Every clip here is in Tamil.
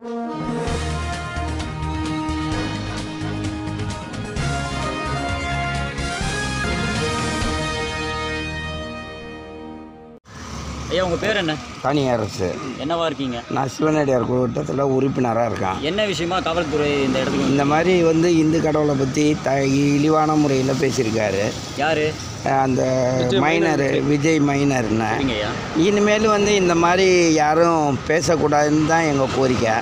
ஐயா, உங்கள் பேர் என்ன? தனியரசு. என்னவா இருக்கீங்க? நான் சிவனடியார் கூட்டத்தில் உறுப்பினராக இருக்கேன். என்ன விஷயமா காவல்துறை இந்த இடத்துக்கு இந்த மாதிரி இந்து கடவுளை பற்றி இழிவான முறையில் பேசியிருக்காரு. யார்? அந்த மைனர், விஜய் மைனர்னு. இனிமேல் இந்த மாதிரி யாரும் பேசக்கூடாதுன்னு தான் எங்கள் கோரிக்கை.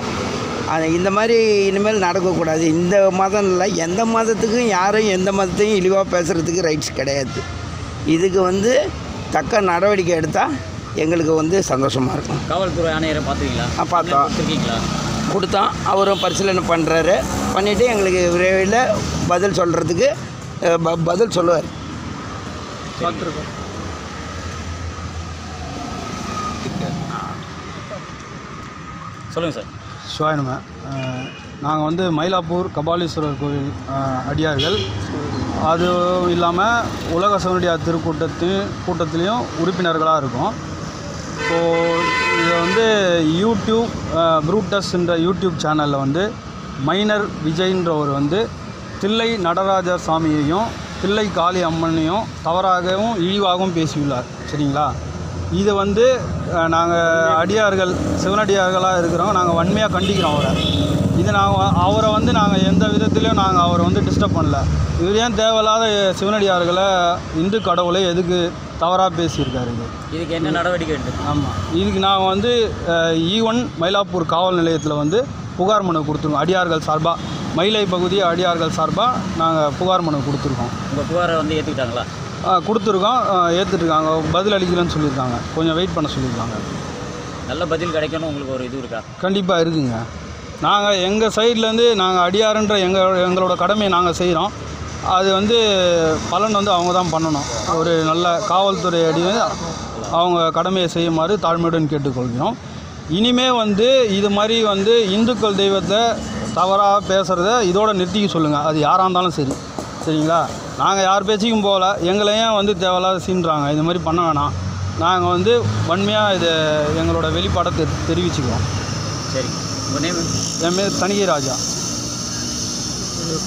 இந்த மாதிரி இனிமேல் நடக்கக்கூடாது. இந்த மதம் இல்லை, எந்த மதத்துக்கும் யாரும் எந்த மதத்தையும் இழிவாக பேசுகிறதுக்கு ரைட்ஸ் கிடையாது. இதுக்கு தக்க நடவடிக்கை எடுத்தால் எங்களுக்கு சந்தோஷமாக இருக்கும். காவல்துறை ஆணையரை பார்த்துருக்கீங்களா? பார்த்தோம், கொடுத்தோம். அவரும் பரிசீலனை பண்ணுறாரு. பண்ணிவிட்டு எங்களுக்கு விரைவில் பதில் சொல்கிறதுக்கு பதில் சொல்லுவார். சொல்லுங்கள் சார். சிவாயனமே, நாங்கள் மயிலாப்பூர் கபாலீஸ்வரர் கோவில் அடியார்கள். அது இல்லாமல் உலக சிவனடியார் கூட்டத்திலையும் உறுப்பினர்களாக இருக்கும். இப்போது இதை யூடியூப் ப்ரூட்டஸ்ன்ற யூடியூப் சேனலில் மைனர் விஜய்ன்றவர் தில்லை நடராஜர் சாமியையும் தில்லை காளி அம்மனையும் தவறாகவும் இழிவாகவும் பேசியுள்ளார். சரிங்களா? இது நாங்கள் அடியார்கள், சிவனடியார்களாக இருக்கிறோம். நாங்கள் வன்மையாக கண்டிக்கிறோம் அவரை. இது அவரை நாங்கள் எந்த விதத்துலையும் நாங்கள் அவரை டிஸ்டர்ப் பண்ணல. இவர் ஏன் தேவையில்லாத சிவனடியார்களை, இந்து கடவுளை எதுக்கு தவறாக பேசியிருக்காரு? இதுக்கு என்ன நடவடிக்கை எடுத்து? ஆமாம், இதுக்கு நாங்கள் E1 மயிலாப்பூர் காவல் நிலையத்தில் புகார் மனு கொடுத்துருக்கோம். அடியார்கள் சார்பாக, மயிலை பகுதி அடியார்கள் சார்பாக நாங்கள் புகார் மனு கொடுத்துருக்கோம். உங்கள் புகாரை ஏற்றுக்கிட்டாங்களா? கொடுத்துருக்கோம், ஏற்றுட்ருக்காங்க. பதில் அளிக்கிறேன்னு சொல்லியிருக்காங்க. கொஞ்சம் வெயிட் பண்ண சொல்லியிருக்காங்க. நல்ல பதில் கிடைக்கணும் உங்களுக்கு ஒரு இது இருக்கா? கண்டிப்பாக இருக்குங்க. நாங்கள் எங்கள் சைட்லேருந்து நாங்கள் அடியாருன்ற எங்களோட கடமையை நாங்கள் செய்கிறோம். அது பலன் அவங்க தான் பண்ணணும். ஒரு நல்ல காவல்துறை அவங்க கடமையை செய்யுமாறு தாழ்மையுடன் கேட்டுக்கொள்கிறோம். இனிமே இது மாதிரி இந்துக்கள் தெய்வத்தை தவறாக பேசுகிறத இதோட நிறுத்திக்க சொல்லுங்கள். அது யாராக இருந்தாலும் சரி. சரிங்களா? நாங்கள் யார் பேச்சுக்கும் போகல. எங்களையும் தேவையில்லாத சீன்றாங்க. இது மாதிரி பண்ண வேணாம். நாங்கள் வன்மையாக இதை எங்களோட வெளிப்பாடை தெரிவிச்சுக்கிறோம். சரி, உங்கள் நேம்? என் பேர் தணிகை ராஜா.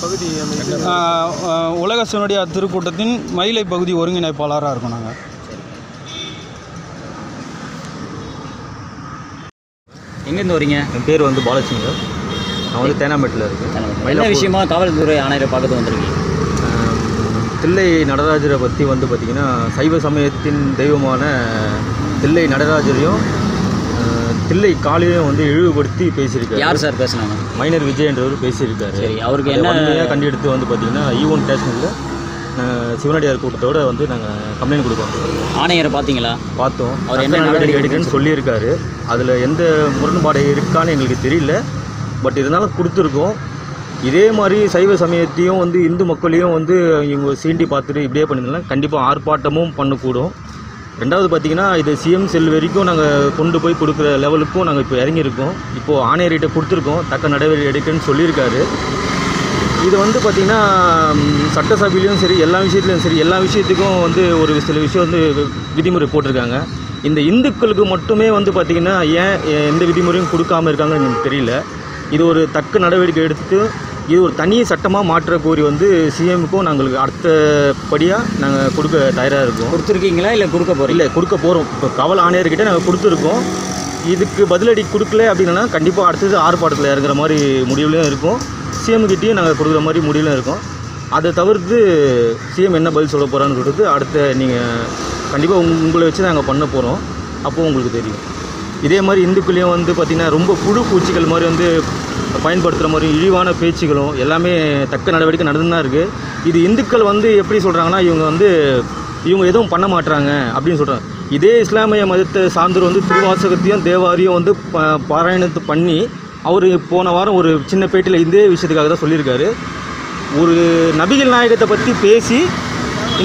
பகுதி உலக சிவனடியார் திருக்கூட்டத்தின் மயிலை பகுதி ஒருங்கிணைப்பாளராக இருக்கோம் நாங்கள். எங்கேருந்து வரீங்க? என் பேர் பாலசிங்க. நான் தேனாம்பேட்டில் இருக்கேன். என்ன விஷயமா காவல்துறை ஆணையரை பார்க்க வந்திருக்கீங்க? தில்லை நடராஜரை பற்றி பார்த்திங்கன்னா, சைவ சமயத்தின் தெய்வமான தில்லை நடராஜரையும் தில்லை காளியையும் இழிவுபடுத்தி பேசியிருக்காரு. யார் சார் பேசுனாங்க? மைனர் விஜய் என்றவர் பேசியிருக்காரு. சரி, அவருக்கு என்ன கண்டி எடுத்து பார்த்திங்கன்னா E1 ஸ்டேஷனில் சிவனடியார் கூட்டத்தோடு நாங்கள் கம்ப்ளைண்ட் கொடுப்போம். ஆணையரை பார்த்தீங்களா? பார்த்தோம். அவர் என்ன நடவடிக்கை எடுக்குன்னு சொல்லியிருக்காரு. அதில் எந்த முரண்பாடு இருக்கான்னு எங்களுக்கு தெரியல. பட் இதனால் கொடுத்துருக்கோம். இதே மாதிரி சைவ சமயத்தையும் இந்து மக்களையும் இவங்க சீண்டி பார்த்துட்டு இப்படியே பண்ணியிருந்தாலும் கண்டிப்பாக ஆர்ப்பாட்டமும் பண்ணக்கூடும். ரெண்டாவது பார்த்திங்கன்னா, இது சிஎம் செல் வரைக்கும் நாங்கள் கொண்டு போய் கொடுக்குற லெவலுக்கும் நாங்கள் இப்போ இறங்கியிருக்கோம். இப்போது ஆணையர்கிட்ட கொடுத்துருக்கோம், தக்க நடவடிக்கை எடுக்குன்னு சொல்லியிருக்காரு. இது பார்த்திங்கன்னா, சட்டசபையிலையும் சரி, எல்லா விஷயத்துலையும் சரி, எல்லா விஷயத்துக்கும் ஒரு சில விஷயம் விதிமுறை போட்டிருக்காங்க. இந்த இந்துக்களுக்கு மட்டுமே பார்த்திங்கன்னா ஏன் எந்த விதிமுறையும் கொடுக்காமல் இருக்காங்கன்னு எனக்கு தெரியல. இது ஒரு தக்க நடவடிக்கை எடுத்து இது ஒரு தனி சட்டமாக மாற்ற கோரி சிஎம்முக்கும் நாங்களுக்கு அடுத்தபடியாக நாங்கள் கொடுக்க தயாராக இருக்கோம். கொடுத்துருக்கீங்களா இல்லை கொடுக்க போகிறோம்? இல்லை, கொடுக்க போகிறோம். இப்போ காவல் ஆணையர்கிட்ட நாங்கள் கொடுத்துருக்கோம். இதுக்கு பதிலடி கொடுக்கல அப்படின்னா கண்டிப்பாக அடுத்தது ஆர்ப்பாட்டத்தில் இறங்குற மாதிரி முடிவுலையும் இருக்கும். சிஎம்கிட்டையும் நாங்கள் கொடுக்குற மாதிரி முடிவுலையும் இருக்கும். அதை தவிர்த்து சிஎம் என்ன பதில் சொல்ல போகிறான்னு சொல்லிட்டு அடுத்த நீங்கள் கண்டிப்பாக உங்களை வச்சு நாங்கள் பண்ண போகிறோம். அப்போது உங்களுக்கு தெரியும். இதே மாதிரி இந்துக்களையும் பார்த்திங்கன்னா ரொம்ப புழு பூச்சிகள் மாதிரி பயன்படுத்துகிற மாதிரி இழிவான பேச்சுகளும் எல்லாமே தக்க நடவடிக்கை நடந்துன்னு தான் இருக்குது. இது இந்துக்கள் எப்படி சொல்கிறாங்கன்னா, இவங்க எதுவும் பண்ண மாட்டாங்க அப்படின்னு சொல்கிறாங்க. இதே இஸ்லாமிய மதத்தை சார்ந்தவர் திருவாசகத்தையும் தேவாரியும் பாராயணத்தை பண்ணி அவர் போன வாரம் ஒரு சின்ன பேட்டியில் இதே விஷயத்துக்காக தான் சொல்லியிருக்காரு. ஒரு நபிகள் நாயகத்தை பற்றி பேசி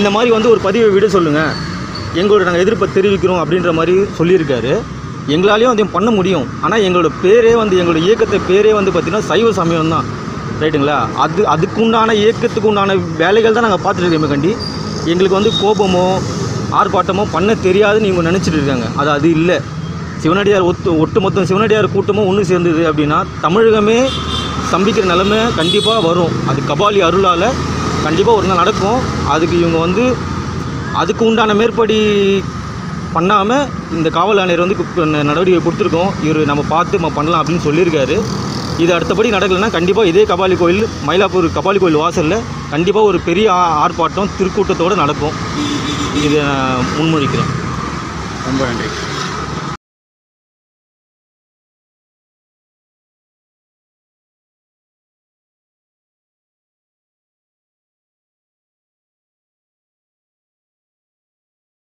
இந்த மாதிரி ஒரு பதிவை விட சொல்லுங்கள், எங்களோட நாங்கள் எதிர்ப்பை தெரிவிக்கிறோம் அப்படின்ற மாதிரி சொல்லியிருக்காரு. எங்களாலேயும் அதையும் பண்ண முடியும். ஆனால் எங்களோட பேரே எங்களோட இயக்கத்தை பேரே பார்த்திங்கன்னா சைவ சமயம் தான். ரைட்டுங்களா? அதுக்குண்டான இயக்கத்துக்கு உண்டான வேலைகள் தான் நாங்கள் பார்த்துட்டு கண்டி எங்களுக்கு கோபமோ ஆர்ப்பாட்டமோ பண்ண தெரியாதுன்னு இவங்க நினச்சிட்டு இருக்காங்க. அது இல்லை. சிவனடியார் ஒட்டுமொத்த சிவனடியார் கூட்டமும் ஒன்று சேர்ந்தது அப்படின்னா தமிழகமே ஸ்தம்பிக்கிற நிலைமை கண்டிப்பாக வரும். அது கபாலி அருளால் கண்டிப்பாக ஒரு நாள் நடக்கும். அதுக்கு இவங்க வந்து அதுக்கு உண்டான மேற்படி பண்ணாமல் இந்த காவல் ஆணையர் வந்து நடவடிக்கை கொடுத்துருக்கோம். இவர் நம்ம பார்த்து பண்ணலாம் அப்படின்னு சொல்லியிருக்காரு. இது அடுத்தபடி நடக்கலைன்னா கண்டிப்பாக இதே கபாலி கோயில் மயிலாப்பூர் கபாலி கோயில் வாசலில் கண்டிப்பாக ஒரு பெரிய ஆர்ப்பாட்டம் திருக்கூட்டத்தோடு நடக்கும். இதை முன்மொழிக்கிறேன். ரொம்ப நன்றி.